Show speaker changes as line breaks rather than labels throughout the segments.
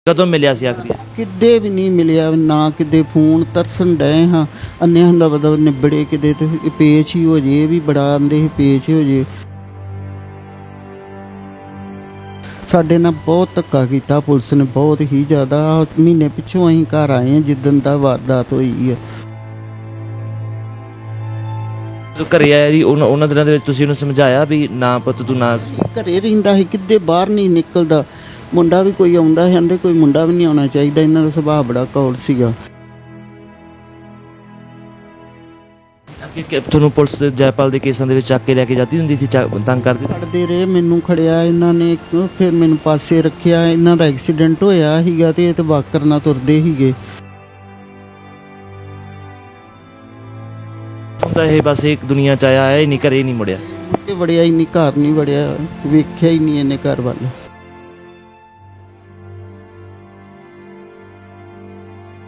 ਕਦੋਂ ਮਿਲਿਆ ਸੀ ਆਖਰੀ?
ਕਿਤੇ ਵੀ ਨਹੀਂ ਮਿਲਿਆ ਨਾ, ਕਿਤੇ ਫੋਨ ਤਰਸਣ ਡਏ ਹਾਂ ਅੰਨਿਆਂ ਦਾ ਬਦਾ ਨਿਬੜੇ, ਕਿਤੇ ਤੇ ਪੇਸ਼ ਹੀ ਹੋ ਜੇ। ਇਹ ਵੀ ਬੜਾ ਆਂਦੇ ਸੀ ਪੇਸ਼ ਹੋ ਜੇ। ਸਾਡੇ ਨਾਲ ਬਹੁਤ ਧੱਕਾ ਕੀਤਾ ਪੁਲਿਸ ਨੇ, ਬਹੁਤ ਹੀ ਜ਼ਿਆਦਾ। ਮਹੀਨੇ ਪਿੱਛੋਂ ਅਸੀਂ ਘਰ ਆਏ ਹਾਂ ਜਿੱਦਣ ਦਾ ਵਾਰਦਾਤ ਹੋਈ ਹੈ।
ਜਦੋਂ ਘਰੇ ਆਇਆ ਜੀ ਉਹਨਾਂ ਦਿਨਾਂ ਦੇ ਵਿੱਚ ਤੁਸੀਂ ਉਹਨੂੰ ਸਮਝਾਇਆ ਵੀ ਨਾ ਪੁੱਤ ਤੂੰ ਨਾ?
ਘਰੇ ਰਹਿੰਦਾ ਸੀ, ਕਿਤੇ ਬਾਹਰ ਨਹੀਂ ਨਿਕਲਦਾ। ਮੁੰਡਾ ਵੀ ਕੋਈ ਆਉਂਦਾ ਸੀ, ਕਹਿੰਦੇ ਕੋਈ ਮੁੰਡਾ ਵੀ ਨਹੀਂ ਆਉਣਾ ਚਾਹੀਦਾ। ਇਹਨਾਂ ਦਾ ਸੁਭਾਅ ਬੜਾ ਕੌਲ ਸੀਗਾ।
ਤੁਹਾਨੂੰ ਪੁਲਿਸ ਦੇ ਜੈਪਾਲ ਦੇ ਕੇਸਾਂ ਦੇ ਵਿੱਚ ਚੱਕ ਕੇ ਲੈ ਕੇ ਜਾਂਦੀ ਹੁੰਦੀ ਸੀ, ਤੰਗ ਕਰਦੀ?
ਫੜਦੇ ਰਹੇ, ਮੈਨੂੰ ਖੜਿਆ ਇਹਨਾਂ ਨੇ, ਫਿਰ ਮੈਨੂੰ ਪਾਸੇ ਰੱਖਿਆ। ਇਹਨਾਂ ਦਾ ਐਕਸੀਡੈਂਟ ਹੋਇਆ ਸੀਗਾ ਤੇ ਇਹ ਤੇ ਵਾਕਰ ਨਾਲ ਤੁਰਦੇ ਸੀਗੇ।
ਹੁੰਦਾ ਇਹ ਬਸ ਇੱਕ ਦੁਨੀਆ ਚ ਆਇਆ ਹੈ, ਨਹੀਂ ਘਰੇ ਨਹੀਂ ਮੁੜਿਆ?
ਇਹ ਵੜਿਆ ਹੀ ਨਹੀਂ, ਘਰ ਨਹੀਂ ਵੜਿਆ, ਵੇਖਿਆ ਹੀ ਨਹੀਂ ਇਹਨੇ ਘਰ ਵੱਲ।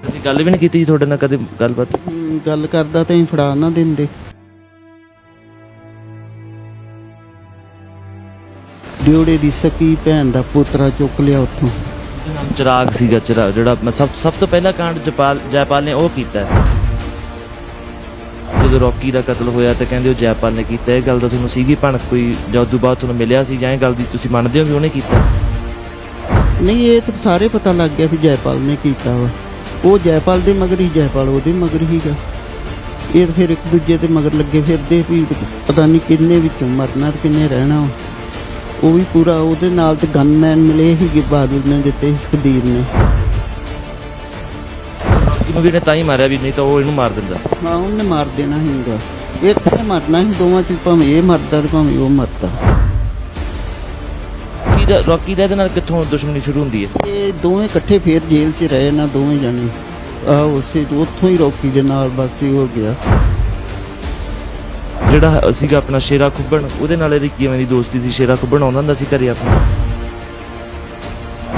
ਕਦੀ ਗੱਲ ਵੀ ਨਹੀਂ ਕੀਤੀ ਤੁਹਾਡੇ ਨਾਲ? ਕਦੇ ਗੱਲਬਾਤ?
ਗੱਲ ਕਰਦਾ ਤੇ ਅਸੀਂ ਫੜਾ ਨਾ ਦਿੰਦੇ। ਡਿਓੜੇ ਦੀ ਸਕੀ ਭੈਣ ਦਾ ਪੋਤਰਾ ਚੁੱਕ ਲਿਆ ਉੱਥੋਂ।
ਚਿਰਾਗ ਸੀਗਾ, ਜਿਹੜਾ ਸਭ ਤੋਂ ਪਹਿਲਾ ਕਾਂਡ ਜੈਪਾਲ ਨੇ ਉਹ ਕੀਤਾ। ਜਦੋਂ ਰੌਕੀ ਦਾ ਕਤਲ ਹੋਇਆ ਤਾਂ ਕਹਿੰਦੇ ਉਹ ਜੈਪਾਲ ਨੇ ਕੀਤਾ। ਇਹ ਗੱਲ ਦਾ ਤੁਹਾਨੂੰ ਸੀਗੀ ਭਣਕ ਕੋਈ, ਜਾਂ ਉਦੋਂ ਬਾਅਦ ਤੁਹਾਨੂੰ ਮਿਲਿਆ ਸੀ, ਜਾਂ ਇਹ ਗੱਲ ਦੀ ਤੁਸੀਂ ਮੰਨਦੇ ਹੋ ਵੀ ਉਹਨੇ ਕੀਤਾ?
ਨਹੀਂ, ਇਹ ਤਾਂ ਸਾਰੇ ਪਤਾ ਲੱਗ ਗਿਆ ਵੀ ਜੈਪਾਲ ਨੇ ਕੀਤਾ ਵਾ। ਉਹ ਜੈਪਾਲ ਦੇ ਮਗਰ ਹੀ, ਜੈਪਾਲ ਉਹਦੇ ਮਗਰ ਹੀਗਾ। ਇਹ ਫਿਰ ਇੱਕ ਦੂਜੇ ਦੇ ਮਗਰ ਲੱਗੇ ਫਿਰਦੇ ਵੀ ਪਤਾ ਨਹੀਂ ਕਿੰਨੇ ਵਿੱਚੋਂ ਮਰਨਾ ਤੇ ਕਿੰਨੇ ਰਹਿਣਾ। ਉਹ ਵੀ ਪੂਰਾ ਉਹਦੇ ਨਾਲ ਤੇ ਗਨਮੈਨ ਮਿਲੇ ਸੀਗੇ, ਬਾਦਲ ਨੇ ਦਿੱਤੇ ਸੀ, ਸੁਖਦੀਪ ਨੇ।
ਇਹਨੂੰ ਵੀ ਨੇ ਤਾਂ ਹੀ ਮਾਰਿਆ, ਵੀ ਨਹੀਂ ਤਾਂ ਉਹ ਇਹਨੂੰ ਮਾਰ ਦਿੰਦਾ।
ਹਾਂ, ਉਹਨੇ ਮਾਰ ਦੇਣਾ ਸੀਗਾ। ਇੱਕ ਨੇ ਮਰਨਾ ਸੀ, ਦੋਵਾਂ ਚ ਭਾਵੇਂ ਇਹ ਮਰਦਾ ਤੇ ਭਾਵੇਂ ਉਹ ਮਰਦਾ।
ਰੌਕੀ ਦਾ ਇਹਦੇ ਨਾਲ ਕਿੱਥੋਂ ਦੁਸ਼ਮਣੀ ਸ਼ੁਰੂ ਹੁੰਦੀ ਹੈ?
ਇਹ ਦੋਵੇਂ ਇਕੱਠੇ ਫੇਰ ਜੇਲ੍ਹ 'ਚ ਰਹੇ ਨਾ, ਦੋਵੇਂ ਜਾਣੇ। ਉਸੇ ਉੱਥੋਂ ਹੀ ਰੌਕੀ ਦੇ ਨਾਲ ਬਸ ਹੀ ਹੋ ਗਿਆ।
ਜਿਹੜਾ ਸੀਗਾ ਆਪਣਾ ਸ਼ੇਰਾ ਖੁੱਬਣ, ਉਹਦੇ ਨਾਲ ਇਹਦੀ ਕਿਵੇਂ ਦੀ ਦੋਸਤੀ ਸੀ? ਸ਼ੇਰਾ ਖੁੱਬਣ ਆਉਂਦਾ ਹੁੰਦਾ ਸੀ ਘਰੇ ਆਪਣਾ?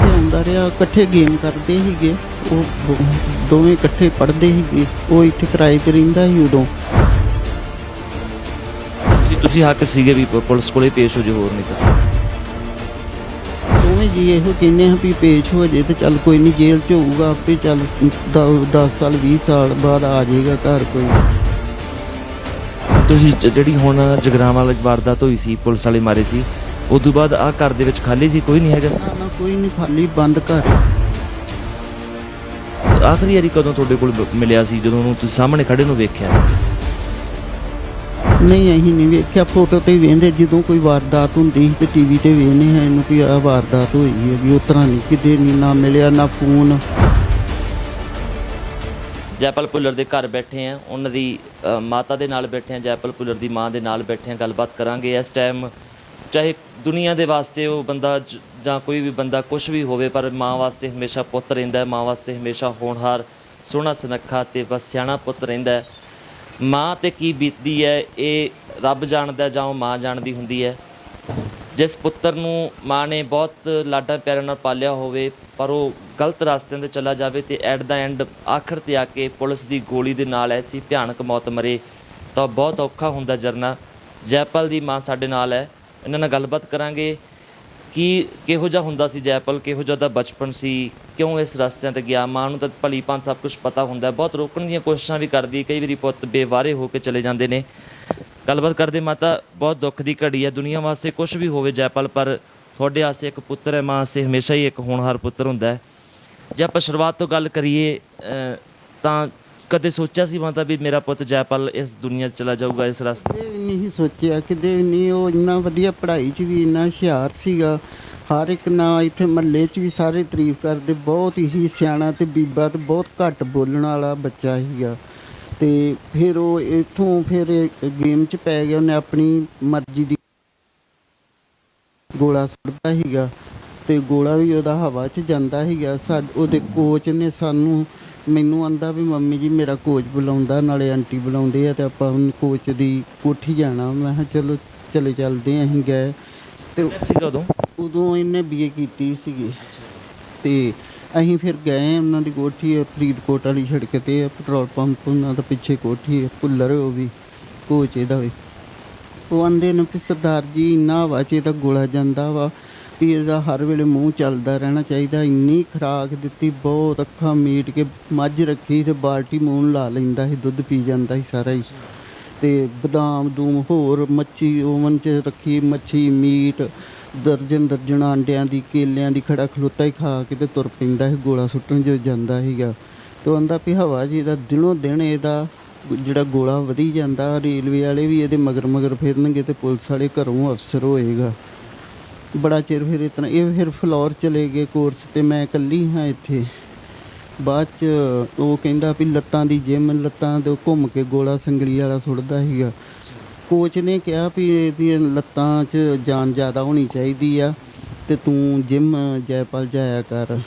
ਆਉਂਦਾ ਰਿਹਾ, ਇਕੱਠੇ ਗੇਮ ਕਰਦੇ ਸੀਗੇ। ਉਹ ਦੋਵੇਂ ਇਕੱਠੇ ਪੜ੍ਹਦੇ ਸੀਗੇ। ਉਹ ਇੱਥੇ ਕਿਰਾਏ ਤੇ ਰਹਿੰਦਾ ਸੀ ਉਦੋਂ।
ਤੁਸੀਂ ਹੱਕ ਸੀਗੇ ਵੀ ਪੁਲਿਸ ਕੋਲੇ ਪੇਸ਼ ਹੋ ਜੇ, ਹੋਰ ਨਹੀਂ ਤਾਂ?
ਦੋਵੇਂ ਜੀ ਇਹੋ ਕਹਿੰਦੇ ਹਾਂ ਵੀ ਪੇਸ਼ ਹੋ ਜੇ ਤੇ ਚੱਲ ਕੋਈ ਨਹੀਂ, ਜੇਲ੍ਹ 'ਚ ਹੋਊਗਾ ਆਪੇ, ਚੱਲ 10 ਸਾਲ 20 ਸਾਲ ਬਾਅਦ ਆ ਜਾਏਗਾ ਘਰ ਕੋਈ।
ਤੁਸੀਂ ਜਿਹੜੀ ਹੁਣ ਜਗਰਾਵਾਂ ਵਾਲੀ ਵਾਰਦਾਤ ਹੋਈ ਸੀ, ਪੁਲਿਸ ਵਾਲੇ ਮਾਰੇ ਸੀ, ਉਦੋਂ ਬਾਅਦ ਆਹ ਘਰ ਦੇ ਵਿੱਚ ਖਾਲੀ ਸੀ, ਕੋਈ ਨਹੀਂ ਹੈਗਾ?
ਨਾ, ਕੋਈ ਨਹੀਂ, ਖਾਲੀ ਬੰਦ ਘਰ।
ਆਖਰੀ ਵਾਰੀ ਕਦੋਂ ਤੁਹਾਡੇ ਕੋਲ ਮਿਲਿਆ ਸੀ, ਜਦੋਂ ਉਹਨੂੰ ਤੁਸੀਂ ਸਾਹਮਣੇ ਖੜੇ ਨੂੰ ਵੇਖਿਆ?
ਨਹੀਂ, ਅਸੀਂ ਨਹੀਂ ਵੇਖਿਆ, ਫੋਟੋ ਤੇ ਹੀ ਵੇਖਦੇ। ਜਦੋਂ ਕੋਈ ਵਾਰਦਾਤ ਹੁੰਦੀ ਸੀ ਤੇ ਟੀਵੀ ਤੇ ਵੇਖਦੇ ਹਾਂ ਇਹਨੂੰ ਵੀ ਆਹ ਵਾਰਦਾਤ ਹੋਈ ਹੈ, ਵੀ ਉਸ ਤਰ੍ਹਾਂ ਨਹੀਂ, ਕਿਤੇ ਨਹੀਂ, ਨਾ ਮਿਲਿਆ ਨਾ ਫੋਨ।
ਜੈਪਾਲ ਭੁੱਲਰ ਦੇ ਘਰ ਬੈਠੇ ਆ, ਉਹਨਾਂ ਦੀ ਮਾਤਾ ਦੇ ਨਾਲ ਬੈਠੇ ਆ, ਜੈਪਾਲ ਭੁੱਲਰ ਦੀ ਮਾਂ ਦੇ ਨਾਲ ਬੈਠੇ ਆ, ਗੱਲਬਾਤ ਕਰਾਂਗੇ। ਇਸ ਟਾਈਮ ਚਾਹੇ ਦੁਨੀਆ ਦੇ ਵਾਸਤੇ ਉਹ ਬੰਦਾ ਜਾਂ ਕੋਈ ਵੀ ਬੰਦਾ ਕੁਛ ਵੀ ਹੋਵੇ, ਪਰ ਮਾਂ ਵਾਸਤੇ ਹਮੇਸ਼ਾ ਪੁੱਤ ਰਹਿੰਦਾ। ਮਾਂ ਵਾਸਤੇ ਹਮੇਸ਼ਾ ਹੋਣਹਾਰ, ਸੋਹਣਾ ਸੁਨੱਖਾ ਤੇ ਬਸ ਸਿਆਣਾ ਪੁੱਤ ਰਹਿੰਦਾ। ਮਾਂ 'ਤੇ ਕੀ ਬੀਤਦੀ ਹੈ ਇਹ ਰੱਬ ਜਾਣਦਾ, ਜਾਂ ਉਹ ਮਾਂ ਜਾਣਦੀ ਹੁੰਦੀ ਹੈ। ਜਿਸ ਪੁੱਤਰ ਨੂੰ ਮਾਂ ਨੇ ਬਹੁਤ ਲਾਡਾਂ ਪਿਆਰਾਂ ਨਾਲ ਪਾਲਿਆ ਹੋਵੇ, ਪਰ ਉਹ ਗਲਤ ਰਸਤਿਆਂ 'ਤੇ ਚਲਾ ਜਾਵੇ ਅਤੇ ਐਟ ਦਾ ਐਂਡ ਆਖਰ 'ਤੇ ਆ ਕੇ ਪੁਲਿਸ ਦੀ ਗੋਲੀ ਦੇ ਨਾਲ ਐਸੀ ਭਿਆਨਕ ਮੌਤ ਮਰੇ, ਤਾਂ ਬਹੁਤ ਔਖਾ ਹੁੰਦਾ ਜਰਨਾ। ਜੈਪਾਲ ਦੀ ਮਾਂ ਸਾਡੇ ਨਾਲ ਹੈ, ਇਹਨਾਂ ਨਾਲ ਗੱਲਬਾਤ ਕਰਾਂਗੇ ਕਿ ਕਿਹੋ ਜਿਹਾ ਹੁੰਦਾ ਸੀ ਜੈਪਾਲ, ਕਿਹੋ ਜਿਹਾ ਦਾ ਬਚਪਨ ਸੀ, ਕਿਉਂ ਇਸ ਰਸਤਿਆਂ 'ਤੇ ਗਿਆ। ਮਾਂ ਨੂੰ ਤਾਂ ਭਲੀ ਭਾਂਤ ਸਭ ਕੁਛ ਪਤਾ ਹੁੰਦਾ, ਬਹੁਤ ਰੋਕਣ ਦੀਆਂ ਕੋਸ਼ਿਸ਼ਾਂ ਵੀ ਕਰਦੀ, ਕਈ ਵਾਰੀ ਪੁੱਤ ਬੇਵਾਰੇ ਹੋ ਕੇ ਚਲੇ ਜਾਂਦੇ ਨੇ। ਗੱਲਬਾਤ ਕਰਦੇ। ਮਾਤਾ, ਬਹੁਤ ਦੁੱਖ ਦੀ ਘੜੀ ਹੈ, ਦੁਨੀਆ ਵਾਸਤੇ ਕੁਛ ਵੀ ਹੋਵੇ ਜੈਪਾਲ, ਪਰ ਤੁਹਾਡੇ ਵਾਸਤੇ ਇੱਕ ਪੁੱਤਰ ਹੈ, ਮਾਂ ਵਾਸਤੇ ਹਮੇਸ਼ਾ ਹੀ ਇੱਕ ਹੋਣਹਾਰ ਪੁੱਤਰ ਹੁੰਦਾ ਹੈ। ਜੇ ਆਪਾਂ ਸ਼ੁਰੂਆਤ ਤੋਂ ਗੱਲ ਕਰੀਏ ਤਾਂ ਕਦੇ ਸੋਚਿਆ ਸੀ ਮਾਤਾ ਵੀ ਮੇਰਾ ਪੁੱਤ ਜੈਪਾਲ ਇਸ ਦੁਨੀਆ 'ਚ ਚਲਾ ਜਾਊਗਾ, ਇਸ ਰਸਤੇ?
ਇਹ ਨਹੀਂ ਸੋਚਿਆ, ਕਿਤੇ ਨਹੀਂ। ਉਹ ਇੰਨਾ ਵਧੀਆ ਪੜ੍ਹਾਈ 'ਚ ਵੀ ਇੰਨਾ ਹੁਸ਼ਿਆਰ ਸੀਗਾ, ਹਰ ਇੱਕ ਨਾਲ ਇੱਥੇ ਮਹੱਲੇ 'ਚ ਵੀ ਸਾਰੇ ਤਾਰੀਫ ਕਰਦੇ। ਬਹੁਤ ਹੀ ਸਿਆਣਾ ਤੇ ਬੀਬਾ ਤੇ ਬਹੁਤ ਘੱਟ ਬੋਲਣ ਵਾਲਾ ਬੱਚਾ ਸੀਗਾ। ਤੇ ਫਿਰ ਉਹ ਇੱਥੋਂ ਫਿਰ ਗੇਮ 'ਚ ਪੈ ਗਿਆ, ਉਹਨੇ ਆਪਣੀ ਮਰਜ਼ੀ ਦੀ ਗੋਲਾ ਸੁੱਟਦਾ ਸੀਗਾ ਤੇ ਗੋਲਾ ਵੀ ਉਹਦਾ ਹਵਾ 'ਚ ਜਾਂਦਾ ਸੀਗਾ। ਉਹਦੇ ਕੋਚ ਨੇ ਮੈਨੂੰ ਆਂਦਾ ਵੀ ਮੰਮੀ ਜੀ ਮੇਰਾ ਕੋਚ ਬੁਲਾਉਂਦਾ, ਨਾਲੇ ਆਂਟੀ ਬੁਲਾਉਂਦੇ ਆ ਤੇ ਆਪਾਂ ਹੁਣ ਕੋਚ ਦੀ ਕੋਠੀ ਜਾਣਾ। ਮੈਂ ਕਿਹਾ ਚਲੋ ਚੱਲਦੇ ਹਾਂ। ਅਸੀਂ ਗਏ ਤੇ
ਸੀਗਾ
ਉਦੋਂ ਇਹਨੇ BA ਕੀਤੀ ਸੀਗੀ ਤੇ ਅਸੀਂ ਫਿਰ ਗਏ ਉਹਨਾਂ ਦੀ ਕੋਠੀ ਫਰੀਦਕੋਟ ਵਾਲੀ ਸੜਕ 'ਤੇ, ਪੈਟਰੋਲ ਪੰਪ ਉਹਨਾਂ ਦਾ ਪਿੱਛੇ ਕੋਠੀ, ਭੁੱਲਰ ਉਹ ਵੀ ਕੋਚ ਇਹਦਾ ਵੀ। ਉਹ ਆਂਦੇ ਨੇ ਵੀ ਸਰਦਾਰ ਜੀ ਇੰਨਾ ਹਵਾ 'ਚ ਇਹਦਾ ਗੋਲਾ ਜਾਂਦਾ ਵਾ ਵੀ ਇਹਦਾ ਹਰ ਵੇਲੇ ਮੂੰਹ ਚੱਲਦਾ ਰਹਿਣਾ ਚਾਹੀਦਾ। ਇੰਨੀ ਖੁਰਾਕ ਦਿੱਤੀ, ਬਹੁਤ ਅੱਖਾਂ ਮੀਟ ਕੇ ਮੱਝ ਰੱਖੀ ਤੇ ਬਾਲਟੀ ਮੂੰਹ ਨੂੰ ਲਾ ਲੈਂਦਾ ਸੀ, ਦੁੱਧ ਪੀ ਜਾਂਦਾ ਸੀ ਸਾਰਾ ਹੀ। ਤੇ ਬਦਾਮ ਦੂਮ ਹੋਰ ਮੱਛੀ ਓਵਨ 'ਚ ਰੱਖੀ, ਮੱਛੀ ਮੀਟ ਦਰਜਨ ਆਂਡਿਆਂ ਦੀ, ਕੇਲਿਆਂ ਦੀ, ਖੜਾ ਖਲੋਤਾ ਹੀ ਖਾ ਕੇ ਤੇ ਤੁਰ ਪੈਂਦਾ ਸੀ, ਗੋਲਾ ਸੁੱਟਣ ਜੋ ਜਾਂਦਾ ਸੀਗਾ। ਤੇ ਕਹਿੰਦਾ ਵੀ ਹਵਾ ਜੀ ਦਾ ਦਿਨੋਂ ਦਿਨ ਇਹਦਾ ਜਿਹੜਾ ਗੋਲਾ ਵਧੀ ਜਾਂਦਾ। ਰੇਲਵੇ ਵਾਲੇ ਵੀ ਇਹਦੇ ਮਗਰ ਫਿਰਨਗੇ ਤੇ ਪੁਲਿਸ ਵਾਲੇ ਘਰੋਂ ਅਫਸਰ ਹੋਏਗਾ। ਬੜਾ ਚਿਰ ਫਿਰ ਇਤਨਾ ਇਹ ਫਿਰ ਫਲੋਰ ਚਲੇ ਗਏ ਕੋਰਸ ਤੇ ਮੈਂ ਇਕੱਲੀ ਹਾਂ ਇੱਥੇ। ਬਾਅਦ 'ਚ ਉਹ ਕਹਿੰਦਾ ਵੀ ਲੱਤਾਂ ਦੀ ਜਿਮ, ਲੱਤਾਂ ਦੇ ਘੁੰਮ ਕੇ ਗੋਲਾ ਸੰਗਲੀ ਵਾਲਾ ਸੁੱਟਦਾ ਸੀਗਾ। ਕੋਚ ਨੇ ਕਿਹਾ ਵੀ ਇਹਦੀਆਂ ਲੱਤਾਂ 'ਚ ਜਾਨ ਜ਼ਿਆਦਾ ਹੋਣੀ ਚਾਹੀਦੀ ਆ ਤੇ ਤੂੰ ਜਿਮ ਜੈਪਾਲ ਜਾਇਆ ਕਰ।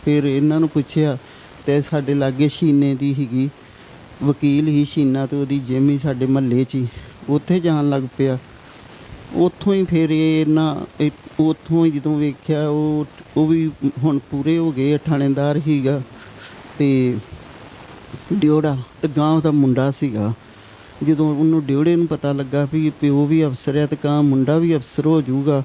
ਫਿਰ ਇਹਨਾਂ ਨੂੰ ਪੁੱਛਿਆ ਤੇ ਸਾਡੇ ਲਾਗੇ ਸ਼ੀਨੇ ਦੀ ਸੀਗੀ, ਵਕੀਲ ਹੀ ਸ਼ੀਨਾ, ਤੇ ਉਹਦੀ ਜਿਮ ਹੀ ਸਾਡੇ ਮਹੱਲੇ 'ਚ ਹੀ, ਉੱਥੇ ਜਾਣ ਲੱਗ ਪਿਆ। ਉੱਥੋਂ ਹੀ ਫਿਰ ਉੱਥੋਂ ਹੀ ਜਦੋਂ ਵੇਖਿਆ ਉਹ ਵੀ ਹੁਣ ਪੂਰੇ ਹੋ ਗਏ, ਥਾਣੇਦਾਰ ਸੀਗਾ ਤੇ ਡਿਓੜਾ ਤੇ ਗਾਂ ਉਹਦਾ ਮੁੰਡਾ ਸੀਗਾ। ਜਦੋਂ ਉਹਨੂੰ ਡਿਓੜੇ ਨੂੰ ਪਤਾ ਲੱਗਾ ਵੀ ਪਿਓ ਵੀ ਅਫਸਰ ਆ ਤੇ ਗਾਂ ਮੁੰਡਾ ਵੀ ਅਫਸਰ ਹੋ ਜਾਊਗਾ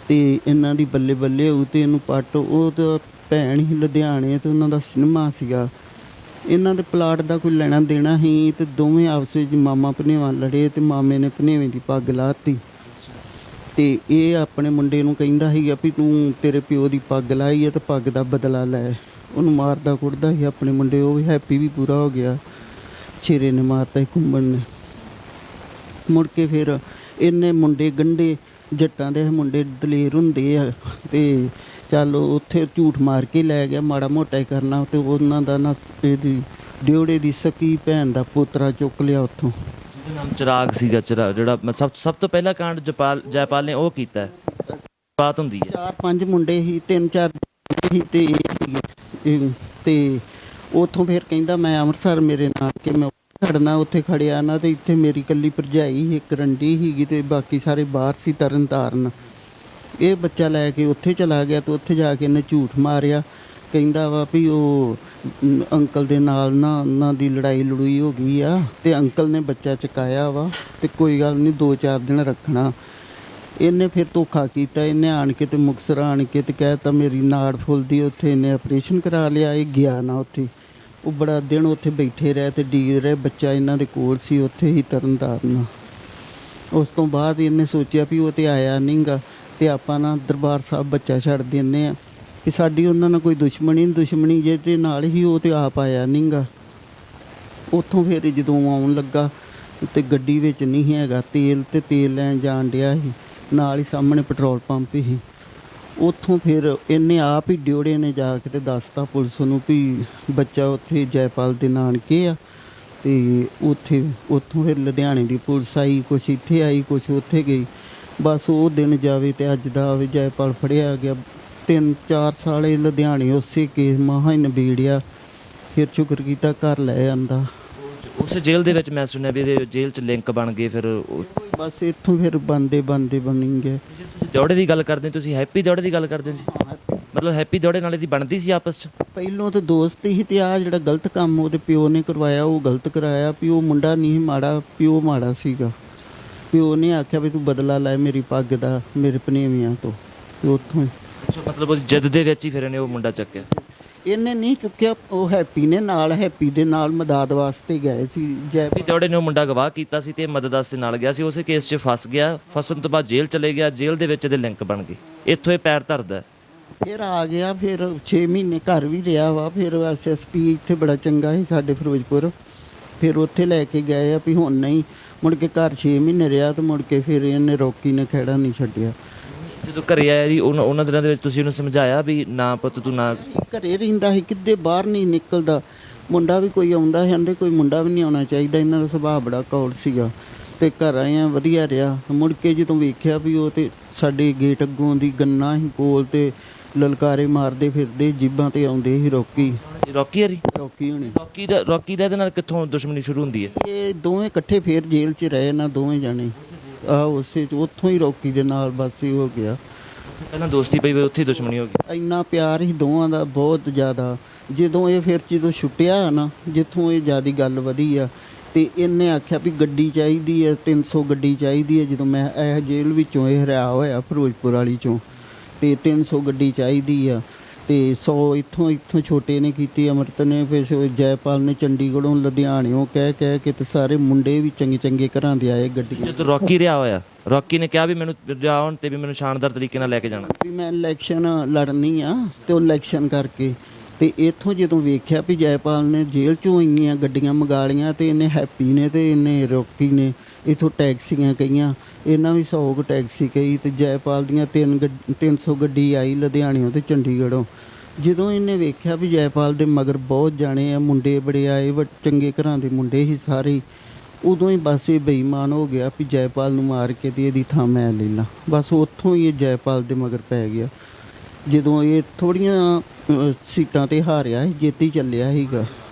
ਤੇ ਇਹਨਾਂ ਦੀ ਬੱਲੇ ਬੱਲੇ ਹੋਊ ਤੇ ਇਹਨੂੰ ਪੱਟ। ਉਹ ਤਾਂ ਭੈਣ ਹੀ ਲੁਧਿਆਣੇ ਤੇ ਉਹਨਾਂ ਦਾ ਸਿਨੇਮਾ ਸੀਗਾ। ਇਹਨਾਂ ਦੇ ਪਲਾਟ ਦਾ ਕੋਈ ਲੈਣਾ ਦੇਣਾ ਸੀ ਤੇ ਦੋਵੇਂ ਆਪਸ ਵਿੱਚ ਮਾਮਾ ਭਨੇਵਾਂ ਲੜੇ ਤੇ ਮਾਮੇ ਨੇ ਭਨੇਵੇਂ ਦੀ ਪੱਗ ਲਾਤੀ। ਤੇ ਇਹ ਆਪਣੇ ਮੁੰਡੇ ਨੂੰ ਕਹਿੰਦਾ ਸੀਗਾ ਵੀ ਤੂੰ ਤੇਰੇ ਪਿਓ ਦੀ ਪੱਗ ਲਾਈ ਹੈ ਤੇ ਪੱਗ ਦਾ ਬਦਲਾ ਲੈ। ਉਹਨੂੰ ਮਾਰਦਾ ਕੁੱਟਦਾ ਸੀ ਆਪਣੇ ਮੁੰਡੇ। ਉਹ ਵੀ ਹੈਪੀ ਵੀ ਪੂਰਾ ਹੋ ਗਿਆ, ਛੇਰੇ ਨੇ ਮਾਰਤਾ ਸੀ ਘੁੰਮਣ ਨੇ। ਮੁੜ ਕੇ ਫਿਰ ਇਹਨੇ ਮੁੰਡੇ ਗੰਢੇ, ਜੱਟਾਂ ਦੇ ਮੁੰਡੇ ਦਲੇਰ ਹੁੰਦੇ ਆ ਤੇ ਚੱਲ ਉੱਥੇ ਝੂਠ ਮਾਰ ਕੇ ਲੈ ਗਿਆ, ਮਾੜਾ ਮੋਟਾ ਹੀ ਕਰਨਾ। ਤੇ ਉਹਨਾਂ ਦਾ ਨਾ ਇਹਦੀ ਡਿਓੜੇ ਦੀ ਸਕੀ ਭੈਣ ਦਾ ਪੋਤਰਾ ਚੁੱਕ ਲਿਆ ਉੱਥੋਂ,
ਜਿਹਦਾ ਨਾਮ ਚਿਰਾਗ ਸੀਗਾ। ਜਿਹੜਾ ਸਭ ਤੋਂ ਪਹਿਲਾ ਕਾਂਡ ਜੈਪਾਲ ਨੇ ਉਹ ਕੀਤਾ ਬਾਤ ਹੁੰਦੀ ਹੈ। 4-5
ਮੁੰਡੇ ਸੀ, 3-4 ਸੀ ਤੇ ਤੇ ਉੱਥੋਂ ਫਿਰ ਕਹਿੰਦਾ ਮੈਂ ਅੰਮ੍ਰਿਤਸਰ ਮੇਰੇ ਨਾਲ ਕਿ ਮੈਂ ਖੜਨਾ। ਉੱਥੇ ਖੜਿਆ ਨਾ ਤੇ ਇੱਥੇ ਮੇਰੀ ਇਕੱਲੀ ਭਰਜਾਈ ਇੱਕ ਰੰਡੀ ਸੀਗੀ ਤੇ ਬਾਕੀ ਸਾਰੇ ਬਾਹਰ ਸੀ ਤਰਨ ਤਾਰਨ। ਇਹ ਬੱਚਾ ਲੈ ਕੇ ਉੱਥੇ ਚਲਾ ਗਿਆ ਤੇ ਉੱਥੇ ਜਾ ਕੇ ਇਹਨੇ ਝੂਠ ਮਾਰਿਆ। ਕਹਿੰਦਾ ਵਾ ਵੀ ਉਹ ਅੰਕਲ ਦੇ ਨਾਲ ਨਾ ਉਹਨਾਂ ਦੀ ਲੜਾਈ ਹੋ ਗਈ ਆ ਤੇ ਅੰਕਲ ਨੇ ਬੱਚਾ ਚੁਕਾਇਆ ਵਾ ਤੇ ਕੋਈ ਗੱਲ ਨਹੀਂ 2-4 ਦਿਨ ਰੱਖਣਾ। ਇਹਨੇ ਫਿਰ ਧੋਖਾ ਕੀਤਾ। ਇਹਨੇ ਆਣ ਕੇ ਤੇ ਮੁਕਤਸਰ ਆਣ ਕੇ ਤੇ ਕਹਿ ਤਾ ਮੇਰੀ ਨਾੜ ਫੁੱਲਦੀ। ਉੱਥੇ ਇਹਨੇ ਆਪਰੇਸ਼ਨ ਕਰਾ ਲਿਆ। ਇਹ ਗਿਆ ਨਾ ਉੱਥੇ, ਉਹ ਬੜਾ ਦਿਨ ਉੱਥੇ ਬੈਠੇ ਰਹੇ ਤੇ ਡੀਕ ਰਹੇ। ਬੱਚਾ ਇਹਨਾਂ ਦੇ ਕੋਲ ਸੀ ਉੱਥੇ ਹੀ ਤਰਨਤਾਰਨ। ਉਸ ਤੋਂ ਬਾਅਦ ਇਹਨੇ ਸੋਚਿਆ ਵੀ ਉਹ ਤੇ ਆਇਆ ਨਹੀਂ ਗਾ ਤੇ ਆਪਾਂ ਨਾ ਦਰਬਾਰ ਸਾਹਿਬ ਬੱਚਾ ਛੱਡ ਦਿੰਦੇ ਆ ਕਿ ਸਾਡੀ ਉਹਨਾਂ ਨਾਲ ਕੋਈ ਦੁਸ਼ਮਣੀ ਜੇ ਤੇ ਨਾਲ ਹੀ ਉਹ ਤੇ ਆਪ ਆਇਆ ਨਹੀਂ ਗਾ। ਉੱਥੋਂ ਫਿਰ ਜਦੋਂ ਆਉਣ ਲੱਗਾ ਤੇ ਗੱਡੀ ਵਿੱਚ ਨਹੀਂ ਹੈਗਾ ਤੇਲ, ਤੇ ਤੇਲ ਲੈਣ ਜਾਣ ਡਿਆ ਸੀ, ਨਾਲ ਹੀ ਸਾਹਮਣੇ ਪੈਟਰੋਲ ਪੰਪ ਸੀ। ਉੱਥੋਂ ਫਿਰ ਇਹਨੇ ਆਪ ਹੀ ਡਿਓੜੇ ਨੇ ਜਾ ਕੇ ਤੇ ਦੱਸਤਾ ਪੁਲਿਸ ਨੂੰ ਵੀ ਬੱਚਾ ਉੱਥੇ ਜੈਪਾਲ ਦੇ ਨਾਨਕੇ ਆ। ਤੇ ਉੱਥੋਂ ਫਿਰ ਲੁਧਿਆਣੇ ਦੀ ਪੁਲਿਸ ਆਈ, ਕੁਛ ਇੱਥੇ ਆਈ, ਕੁਛ ਉੱਥੇ ਗਈ। ਬਸ ਉਹ ਦਿਨ ਜਾਵੇ ਤੇ ਅੱਜ ਦਾ ਆਵੇ। ਜੈਪਾਲ ਫੜਿਆ ਗਿਆ। 3-4 ਸਾਲ ਇਹ ਲੁਧਿਆਣੇ ਉਸੇ ਕੇਸ ਮਹਾਂ ਹੀ ਨਿਬੇੜਿਆ। ਫਿਰ ਸ਼ੁਕਰ ਕੀਤਾ ਘਰ ਲੈ ਆਂਦਾ।
ਉਸ ਜੇਲ੍ਹ ਦੇ ਵਿੱਚ ਮੈਂ ਸੁਣਿਆ ਵੀ ਇਹਦੇ ਜੇਲ੍ਹ 'ਚ ਲਿੰਕ ਬਣ ਗਏ। ਫਿਰ
ਬਸ ਇੱਥੋਂ ਫਿਰ ਬਣਦੇ ਬਣੀ ਗਏ।
ਤੁਸੀਂ ਦੌੜੇ ਦੀ ਗੱਲ ਕਰਦੇ, ਤੁਸੀਂ ਹੈਪੀ ਦੌੜੇ ਦੀ ਗੱਲ ਕਰਦੇ ਜੀ? ਮਤਲਬ ਹੈਪੀ ਦੌੜੇ ਨਾਲ ਇਹਦੀ ਬਣਦੀ ਸੀ ਆਪਸ 'ਚ?
ਪਹਿਲੋਂ ਤਾਂ ਦੋਸਤ ਹੀ ਤੇ ਆ ਜਿਹੜਾ ਗਲਤ ਕੰਮ ਉਹਦੇ ਪਿਓ ਨੇ ਕਰਵਾਇਆ ਉਹ ਗਲਤ ਕਰਾਇਆ। ਪਿਓ ਮੁੰਡਾ ਨਹੀਂ ਮਾੜਾ, ਪਿਓ ਮਾੜਾ ਸੀਗਾ। ਪਿਓ ਨੇ ਆਖਿਆ ਵੀ ਤੂੰ ਬਦਲਾ ਲੈ ਮੇਰੀ ਪੱਗ ਦਾ, ਮੇਰੇ ਭਨੇਵਿਆਂ ਤੋਂ। ਤੇ ਉੱਥੋਂ
ਅੱਛਾ, ਮਤਲਬ ਜਿੱਦ ਦੇ ਵਿੱਚ ਹੀ ਫਿਰ ਇਹਨੇ ਉਹ ਮੁੰਡਾ ਚੱਕਿਆ?
ਇਹਨੇ ਨਹੀਂ ਚੁੱਕਿਆ, ਉਹ ਹੈਪੀ ਨੇ ਨਾਲ, ਹੈਪੀ ਦੇ ਨਾਲ ਮਦਦ ਵਾਸਤੇ ਗਏ ਸੀ।
ਹੈਪੀ ਦੌੜੇ ਨੇ ਉਹ ਮੁੰਡਾ ਗਵਾਹ ਕੀਤਾ ਸੀ ਤੇ ਮਦਦ ਵਾਸਤੇ ਨਾਲ ਗਿਆ ਸੀ। ਉਸੇ ਕੇਸ 'ਚ ਫਸ ਗਿਆ। ਫਸਣ ਤੋਂ ਬਾਅਦ ਜੇਲ੍ਹ ਚਲੇ ਗਿਆ। ਜੇਲ੍ਹ ਦੇ ਵਿੱਚ ਇਹਦੇ ਲਿੰਕ ਬਣ ਗਏ। ਇੱਥੋਂ ਇਹ ਪੈਰ ਧਰਦਾ। ਫਿਰ
ਆ ਗਿਆ। ਫਿਰ 6 ਮਹੀਨੇ ਘਰ ਵੀ ਰਿਹਾ ਵਾ। ਫਿਰ SSP ਇੱਥੇ ਬੜਾ ਚੰਗਾ ਸੀ ਸਾਡੇ ਫਿਰੋਜ਼ਪੁਰ। ਫਿਰ ਉੱਥੇ ਲੈ ਕੇ ਗਏ ਆ ਵੀ ਹੁਣ ਨਹੀਂ। ਮੁੜ ਕੇ ਘਰ 6 ਮਹੀਨੇ ਰਿਹਾ ਤੇ ਮੁੜ ਕੇ ਫਿਰ ਇਹਨੇ ਰੋਕੀ ਨੇ ਖਹਿੜਾ ਨਹੀਂ ਛੱਡਿਆ।
ਜਦੋਂ ਘਰੇ ਆਇਆ ਜੀ ਉਹਨਾਂ ਦਿਨਾਂ ਦੇ ਵਿੱਚ ਤੁਸੀਂ ਉਹਨੂੰ ਸਮਝਾਇਆ ਵੀ ਨਾ ਪੁੱਤ ਤੂੰ ਨਾ?
ਘਰੇ ਰਹਿੰਦਾ ਸੀ, ਕਿਤੇ ਬਾਹਰ ਨਹੀਂ ਨਿਕਲਦਾ। ਮੁੰਡਾ ਵੀ ਕੋਈ ਆਉਂਦਾ ਸੀ, ਕਹਿੰਦੇ ਕੋਈ ਮੁੰਡਾ ਵੀ ਨਹੀਂ ਆਉਣਾ ਚਾਹੀਦਾ। ਇਹਨਾਂ ਦਾ ਸੁਭਾਅ ਬੜਾ ਕੌੜ ਸੀਗਾ ਤੇ ਘਰ ਆਇਆ ਵਧੀਆ ਰਿਹਾ। ਮੁੜ ਕੇ ਜਦੋਂ ਵੇਖਿਆ ਵੀ ਉਹ ਤੇ ਸਾਡੇ ਗੇਟ ਅੱਗੋਂ ਦੀ ਗੰਨਾ ਸੀ ਕੋਲ ਤੇ ਲਲਕਾਰੇ ਮਾਰਦੇ ਫਿਰਦੇ, ਜੀਬਾਂ ਤੇ ਆਉਂਦੇ ਸੀ ਰੋਕੀ ਹੋਣੀ।
ਰੋਕੀ ਦਾ ਇਹਦੇ ਨਾਲ ਕਿੱਥੋਂ ਦੁਸ਼ਮਣੀ ਸ਼ੁਰੂ ਹੁੰਦੀ ਹੈ?
ਇਹ ਦੋਵੇਂ ਇਕੱਠੇ ਫੇਰ ਜੇਲ੍ਹ 'ਚ ਰਹੇ ਨਾ ਦੋਵੇਂ ਜਾਣੇ। ਉਸੇ 'ਚ ਉੱਥੋਂ ਹੀ ਰੋਕੀ ਦੇ ਨਾਲ ਬਸ ਇਹ ਹੋ ਗਿਆ।
ਪਹਿਲਾਂ ਦੋਸਤੀ ਪਈ ਵੀ ਉੱਥੇ ਹੀ ਦੁਸ਼ਮਣੀ ਹੋ ਗਈ।
ਇੰਨਾ ਪਿਆਰ ਸੀ ਦੋਵਾਂ ਦਾ ਬਹੁਤ ਜ਼ਿਆਦਾ। ਜਦੋਂ ਛੁੱਟਿਆ ਨਾ, ਜਿੱਥੋਂ ਇਹ ਜ਼ਿਆਦਾ ਗੱਲ ਵਧੀ ਆ ਤੇ ਇਹਨੇ ਆਖਿਆ ਵੀ ਗੱਡੀ ਚਾਹੀਦੀ ਹੈ, 300 ਗੱਡੀ ਚਾਹੀਦੀ ਹੈ। ਜਦੋਂ ਮੈਂ ਇਹ ਜੇਲ੍ਹ ਵਿੱਚੋਂ ਇਹ ਹਰਿਆ ਹੋਇਆ ਫਿਰੋਜ਼ਪੁਰ ਵਾਲੀ 'ਚੋਂ ਤੇ 300 ਗੱਡੀ ਚਾਹੀਦੀ ਆ ਤੇ 100 ਇੱਥੋਂ ਛੋਟੇ ਨੇ ਕੀਤੀ, ਅਮਰਤ ਨੇ, ਫਿਰ ਜੈਪਾਲ ਨੇ ਚੰਡੀਗੜ੍ਹੋਂ ਲੁਧਿਆਣਿਓਂ ਕਹਿ ਕੇ ਤੇ ਸਾਰੇ ਮੁੰਡੇ ਵੀ ਚੰਗੇ ਘਰਾਂ ਦੇ ਆਏ ਗੱਡੀਆਂ।
ਜਦੋਂ ਰੌਕੀ ਰਿਹਾ ਹੋਇਆ, ਰੌਕੀ ਨੇ ਕਿਹਾ ਵੀ ਮੈਨੂੰ ਜਾਣ ਤੇ ਵੀ ਮੈਨੂੰ ਸ਼ਾਨਦਾਰ ਤਰੀਕੇ ਨਾਲ ਲੈ ਕੇ ਜਾਣਾ,
ਵੀ ਮੈਂ ਇਲੈਕਸ਼ਨ ਲੜਨੀ ਆ ਤੇ ਉਹ ਇਲੈਕਸ਼ਨ ਕਰਕੇ ਤੇ ਇੱਥੋਂ ਜਦੋਂ ਵੇਖਿਆ ਵੀ ਜੈਪਾਲ ਨੇ ਜੇਲ੍ਹ ਚੋਂ ਇੰਨੀਆਂ ਗੱਡੀਆਂ ਮੰਗਾ ਲਈਆਂ ਤੇ ਇਹਨੇ ਹੈਪੀ ਨੇ ਤੇ ਇਹਨੇ ਰੌਕੀ ਨੇ ਇੱਥੋਂ ਟੈਕਸੀਆਂ ਕਹੀਆਂ, ਇਹਨਾਂ ਵੀ 100 ਕੁ ਟੈਕਸੀ ਕਹੀ ਤੇ ਜੈਪਾਲ ਦੀਆਂ 300 ਗੱਡੀ ਆਈ ਲੁਧਿਆਣਿਓਂ ਤੇ ਚੰਡੀਗੜ੍ਹੋਂ। ਜਦੋਂ ਇਹਨੇ ਵੇਖਿਆ ਵੀ ਜੈਪਾਲ ਦੇ ਮਗਰ ਬਹੁਤ ਜਾਣੇ ਆ, ਮੁੰਡੇ ਬੜੇ ਆਏ, ਚੰਗੇ ਘਰਾਂ ਦੇ ਮੁੰਡੇ ਹੀ ਸਾਰੇ, ਉਦੋਂ ਹੀ ਬਸ ਇਹ ਬੇਈਮਾਨ ਹੋ ਗਿਆ ਵੀ ਜੈਪਾਲ ਨੂੰ ਮਾਰ ਕੇ ਤੇ ਇਹਦੀ ਥਾਂ ਮੈਂ ਲੈ ਲਾਂ। ਬਸ ਉੱਥੋਂ ਹੀ ਇਹ ਜੈਪਾਲ ਦੇ ਮਗਰ ਪੈ ਗਿਆ। ਜਦੋਂ ਇਹ ਥੋੜ੍ਹੀਆਂ ਸੀਟਾਂ 'ਤੇ ਹਾਰਿਆ ਸੀ, ਜੇਤੀ ਚੱਲਿਆ ਸੀਗਾ,